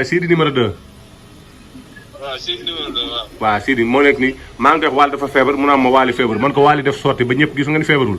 Sidi numéro 2. waaw Sidi numéro 2 waaw. waaw Sidi moo nekk nii maa ngi koy wax Waly dafa feebar mu naan ma Waly feebar man ko Waly def sorti ba ñëpp gis nga ni feebarul.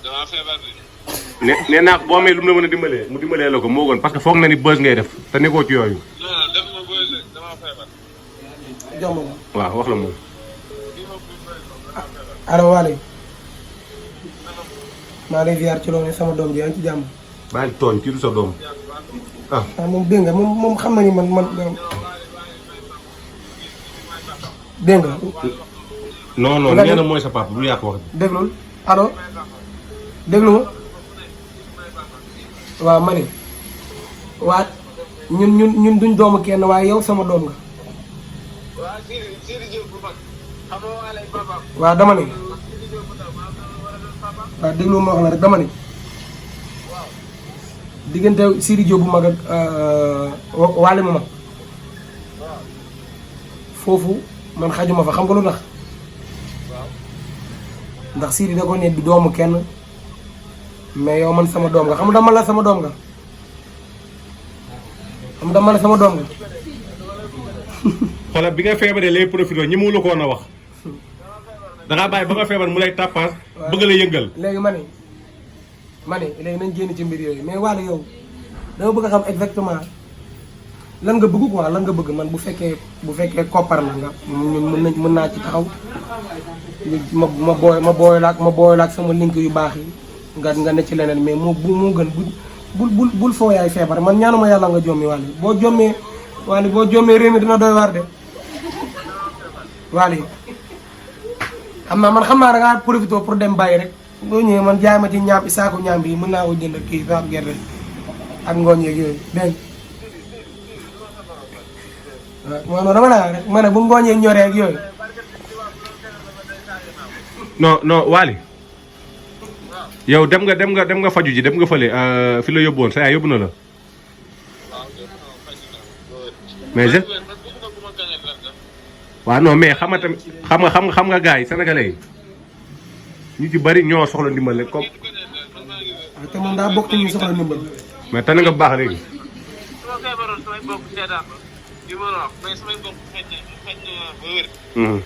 damaa feebar de. nee naa ko boo amee lu mu la mën a dimbalee mu dimbalee la ko moo gën parce que foog na ni bës ngay def te nekkoo ci yooyu. non def ma bës damaa feebar. jox ma waaw wax la moom. allo Waly maa lay ziar ci loolu sama doom ji yaa ngi ci jàmm. bàyyi tooñ kii du sa doom ah. moom dégg nga moom xam na ni man dégg nga. non non nee na mooy sa papa bu yàq wax ji. déglul allo déglu ma waaw ma ne waa ñun duñ doomu kenn waaye yow sama doom nga. waaw Sidi Diop bu mag xam nga Waly papa. waaw dama ne waaw déglu ma wax la rek dama ne diggante Sidi Diop bu mag ak Waly mu mag foofu man xajuma fa xam nga lu tax ndax Sidi da ko ne du doomu kenn mais yow man sama doom nga xam dama la sama doom nga xam dama la sama doom nga. xoolal bi nga feebaree lay profité ñi mu la ko woon a wax da ngaa bàyyi ba nga feebar mu lay tappaas bëgg la yëngal. léegi ma ne léegi nañ génn ci mbir yooyu mais Waly yow dama bëgg a xam exactement lan nga bëgg quoi lan nga bëgg man bu fekkee koppar la nga mën naa ci taxaw ma booy laak sama link yu baax yi nga ne ci leneen mais moo gën bul foo yaay feebar man ñaanuma yàlla nga jommi Waly boo jommee réew mi dina doy waar de Waly xam naa da ngaa profité pour dem bàyyi rek boo ñëwee man jaay ma ci ñaam i saako ñaam bi mën naa ko jënd kii saako gerte ak ngooñ yeeg yooyu dégg waaw non dama la rek ma ne bu ngooñee ñoree ak yooyu. non Waly yow dem nga faju ji dem nga fële fi la yóbbu woon sa yaay yóbbu na la. mais waaw non mais xam nga tamit xam nga gars yi sénégalais yi ñu ci bari ñoo soxla ndimbal rek comme. waaw te moom daa bokk ci ñu soxla ndimbal. mais tane nga bu baax léegi.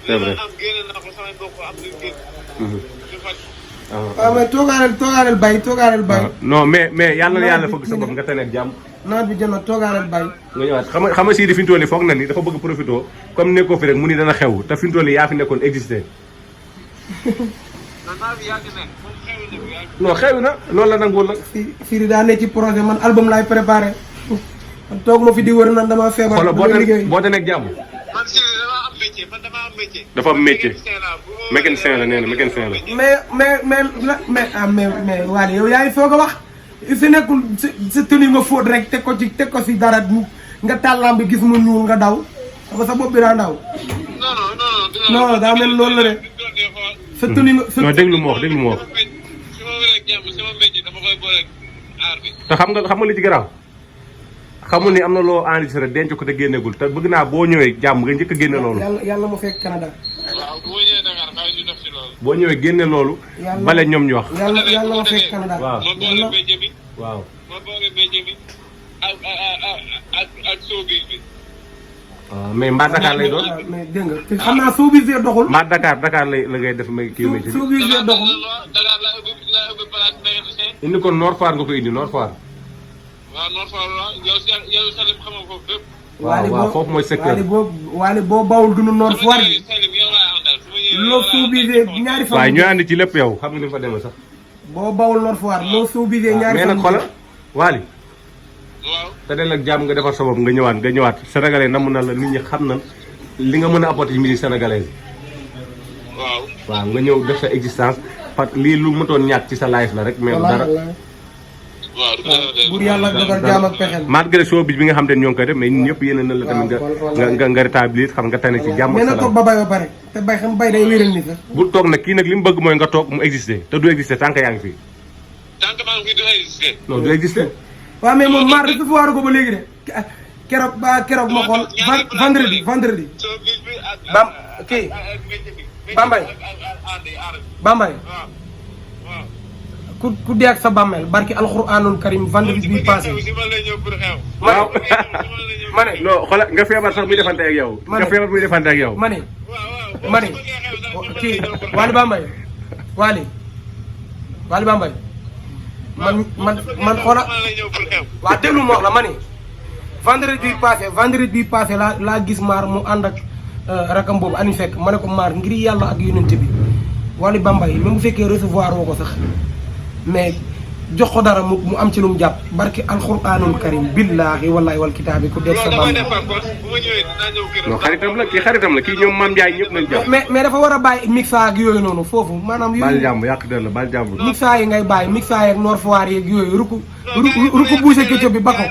c'est vrai. waaw mais toogaaleel bàyyi. non mais yàlla na yàlla fëgg sa bopp nga tane ak jàmm. nawet bi jot na toogaaleel bàyyi. nga ñëwaat xam nga Sidi fi mu toll nii foog na ni dafa bëgg profité comme nekkoo fi rek mu ni dana xew te fi mu toll nii yaa fi nekkoon existé. non xew na loolu la nanguwul nag. fii daa ne ci projet man album laay préparé man toog ma fi di wër nan damaa feebar. xoolal boo tane ak jàmm. man Sidi damaa am métier dafa am métier. mécanicien la nee na mécanicien la. mais Waly yow yaa ngi foog a wax fi nekkul sa tenue nga fóot rek teg ko si dara nga tàllam bi gis mu ñuul nga daw xam nga sa bopp bi daa ndaw. non daa mel loolu la de. sa tenue nga non déglu ma wax. te xam nga li ci garaaw xamul ni am na loo enregistré denc ko te génneegul te bëgg naa boo ñëwee jàmm nga njëkk a génne loolu. yàlla mu fekk Canada. waaw bu ma ñëwee Dakar xaaral ñu def ci loolu. boo ñëwee génne loolu. bale ñoom ñu wax. yàlla ma fekk Canada. waaw ma boole métier bi. waaw ma boole métier bi ak showbiz bi. mais mbaa Dakar lay doon. mais dégg nga xam naa showbiz doxul. mbaa Dakar la ngay def may kii métier bi. showbiz doxul. Dakar laa ubbi place mécanicien. indi ko Nord Foire nga ko indi Nord Foire. waaw Nord Foire la yow Salim xam nga foofu fépp. waaw foofu mooy secteur. Waly boo bawul dunu Nord Foire bi. loo showbiz ñaari fan. waaye ñu ànd ci lépp yow xam nga ni fa demee sax. boo bawul Nord Foire loo showbiz ñaari fan. mais nag xoolal Waly. waaw te del ak jàmm nga defar sa bopp nga ñëwaat sénégalais namm na la nit ñi xam na li nga mën a apporter ci musique sénégalaise. waaw nga ñëw def sa existence parce que lii lu mëtoon ñàkk ci sa life la rek. mais dara waaw buur yàlla dogal jaam ak pexel. malgré showbiz bi nga xam te ne ñoo ngi koy def mais ñun ñëpp yéene na la tamit nga rétablir xam nga tane ci jàmm ak salaam. mais na toog ba bay ba pare te bay xam bay day wéral nit sax. bu toog nag kii nag li mu bëgg mooy nga toog mu exister te du exister tant que yaa ngi fi. tant que maa ngi fi du exister. non du exister. waaw mais moom maar recevoir ko ba léegi de keroog ma xool vendredi. showbiz bi ak Bambay ku dee ak sa bàmmeel barki alxuraanul karim vendredi bi passé. waaw. ma ne non xoolal nga feebar sax muy defante ak yow. nga feebar muy defante ak yow. ma ne kii Waly Bambey Waly Bambey man xoola waa déglu ma wax la ma ne vendredi bi passé laa gis maar mu ànd ak rakam boobu ani fekk ma ne ko maar ngir yàlla ak yonent bi Waly Bambey même bu fekkee recevoir woo ko sax mais jox ko dara mu am ci lu mu jàpp barki alxuraanul karim billaahi wallaahi wal kitaabi ku def sa bam non xaritam la kii ñoom Mame Ndiaye ñëpp nañ jàpp. mais dafa war a bàyyi mixa ak yooyu noonu foofu maanaam. baal jàmm yàq der la baal jàmm. mixa yi ngay bàyyi mixa yeeg Nord Foire yeeg yooyu ruku boucher ketchup bi ba ko.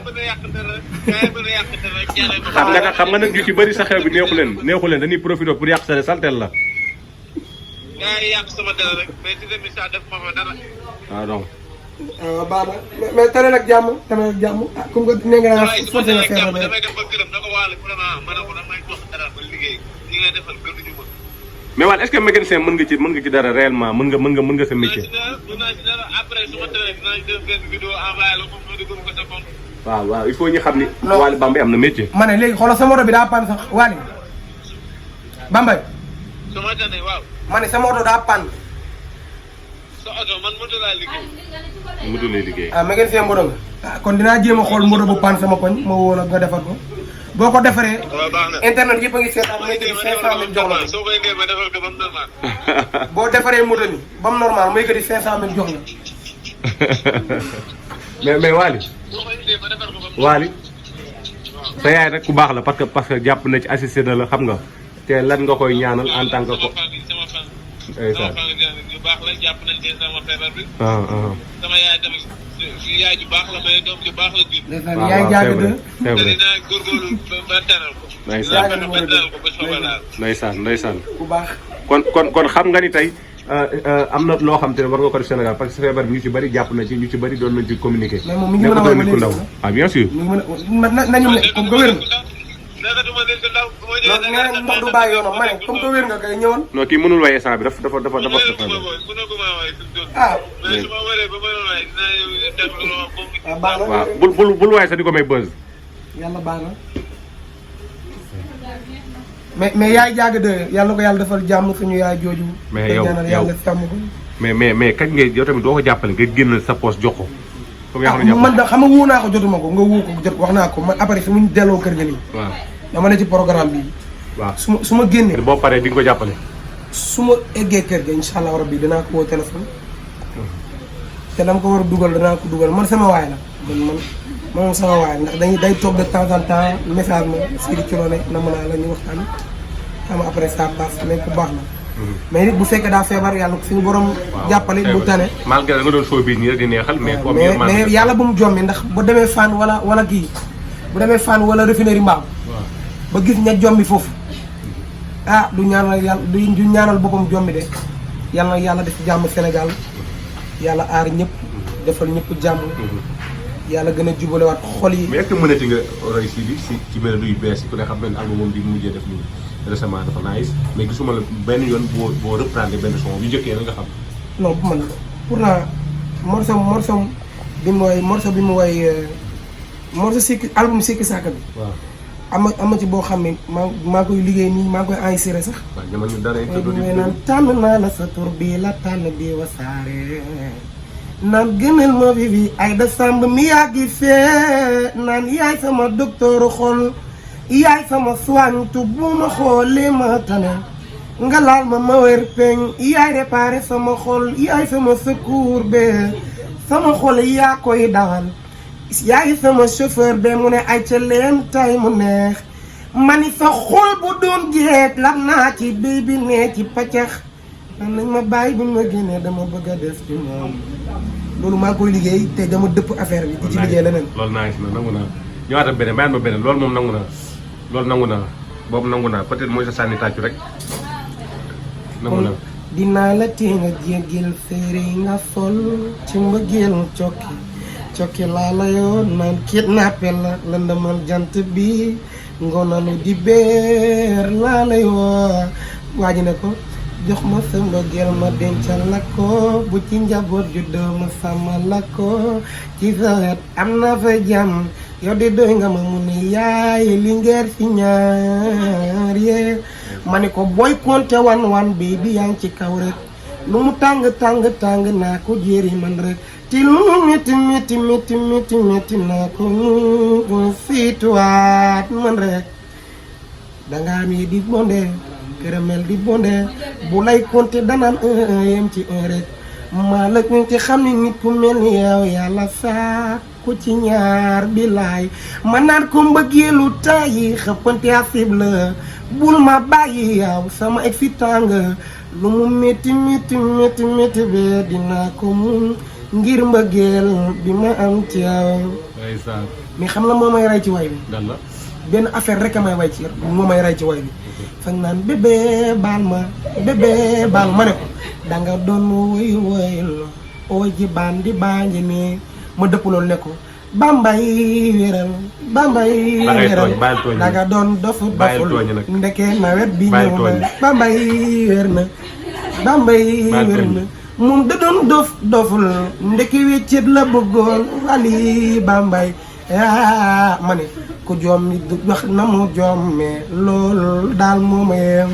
xam nga nag ñu ci bëri sa xew bi neexu leen dañuy profité pour yàq sa saltel la. ah non. waaw baax na mais tane nag jàmm ah comme que nee nga forcé nga seetlu rek. mais Waly est-ce que mécanicien mën nga ci dara réellement mën nga sa métier. waaw il faut ñu xam ni. Waly Bambey am na métier. ma ne léegi xoolal sa moto bi daa pan sax Waly Bambey. ma ne sa moto daa pan. moto lay liggéey. ah mécanicien moto nga. ah kon dinaa jéem a xool moto bu pan sama koñ ma woo la nga defar ko boo ko defaree. internet yëpp a ngi seetaan may gën 500 000 jox la ko. boo defaree moto ni ba mu normal may gën 500 000 jox la. mais Waly sa yaay rek ku baax la parce que jàpp na ci assisté na la xam nga te lan nga koy ñaanal en tant que ko. sama baax la jàpp nañ ci sama feebar bi. sama yaay tamit yaay ju baax la mais doom ju baax la ji. waaw yaay jaaga de. c'est vrai dinaa góorgóorlu ba teral ko. ndeysaan ku baax. kon xam nga ni tey am na loo xam te ne war nga ko def Sénégal parce que feebar bi ñu ci bëri jàpp na ci ñu ci bëri doon nañ ci communiquer. mais moom mi ngi mën a woy ba léegi ah bien sûr. mi ngi mën a nañu ne comme que wér nga. non nee nañ ndox du bàyyi yoonam ma ne comme que wér nga kay ñëwoon. non kii mënul way instant bi dafa ah. baax na waaw bul waay sax di ko may buzz. yàlla baax na mais yaay jaaga de yàlla ko yàlla defal jàmm suñu yaay jooju. mais yow yàlla sàmm ko. mais kañ ngay yow tamit doo ko jàppale nga génn sa poche jox ko. comme yaa xam ne man da xam nga woo naa ko jotuma ko nga woo ko jot wax naa ko man après su mu delloo kër ga nii. waaw dama ne ci programme bi. waaw su ma génnee. boo paree di nga ko jàppale. su ma eggee kër ga incha allah rabbi danaa ko woo téléphone. te dama ko war a dugal danaa ko dugal man sama waay la. man sama waay ndax day toog de temps en temps message ma Sidi ci loone na mën a la ñu waxtaan. xam nga après ça passe mais ku baax la. mais nit bu fekkee daa feebar yàlla suñu borom. jàppale bu tane. malgré nga doon foo bii nii rek di neexal. mais yàlla bu mu jommi ndax bu demee fan wala kii bu demee fan wala raffinerie Mbao. ba gis ña jommi foofu. ah du ñaanal yàlla du ñaanal boppam jommi de yàlla def jàmm Sénégal yàlla aar ñëpp defal ñëpp jàmm. yàlla gën a jubalewaat xol yi. mais est-ce que mënati nga roy Sidi ci mélodie yu bees yi ku ne xam ne album moom bi mujjee def nii récemment dafa nice mais gisuma la benn yoon boo reprendre benn son yu njëkkee na nga xam. non bu man pourtant morceau bi mu woy morceau sikki album sikki sàkk bi. waaw ama ci boo xam ne maa koy liggéey nii maa koy enregistré sax. waaw ñama ñu dara naan tànn naa la sa tur bii la tànn bi wasaare naan gënal ma bi ay da sàmb mi yàggi fee naan yaay sama docteur xol yaay sama soigntu bu ma xoolee ma tane nga laal ma wér peñ yaay réparé sama xol yaay sama secours be sama xol yaa koy dawal yaay sama chauffeur be mu ne ay ca leen tay mu neex mani sa xol bu doon jeet lam naa ci béy bi nee ci paccax nan nañ ma bàyyi bu ma génnee dama bëgg a def ci moom loolu maa koy liggéey te dama dëpp affaire bi di ci liggéey leneen loolu naa gis na nangu naa ñëwaat ak beneen bàyyi ma beneen loolu moom nangu naa loolu nangu naa boobu nangu naa peut-être mooy sa sànni tàccu rek nangu naa dinaa la tee nga jéggil féere nga sol ci mbëggeel cokki laa la yoon naan kidnappé la lëndëmal jant bi ngonalu di beer laa la yoo waa ji ne ko jox ma sa mbëggeel ma dencal la ko bu ci njaboot juddoo ma sàmmal la ko ci sa wet am na fa jàmm yow de doy nga ma mu ne yaay li ngeer fi ñaar yee ma ne ko booy konte wan bi yaa ngi ci kaw rek lu mu tàng naa ko jéeri man rek ti lu mu métti naa ko siituwaat man rek dangaa mi di bonde këramel di bonde bu lay konte danaan yem ci rek maa la ñu ci xam ni nit ku mel ni yow yàlla saa ku ci ñaar bi laay man naan ko mbëggeelu taayi xëppante asib la bul ma bàyyi yow sama ex fi tàng lu mu métti be dinaa ko mun ngir mbëggeel bi ma am ci yow mais xam la moo may rey ci way bi benn affaire rek a may way ci moo may rey ci way bi fag naan bébé baal ma ne ko danga doon woyul oo ji baan di baañi nii ma dëpp loolu ne ko bambay wéral danga doon doful ndeke nawet bi ñëw na bambay wér na moom da doon doful ndeke weccet la bëggoon wali bambay yaa ma ne ku joom mi du wax na mu joom mais loolu daal moo ma yem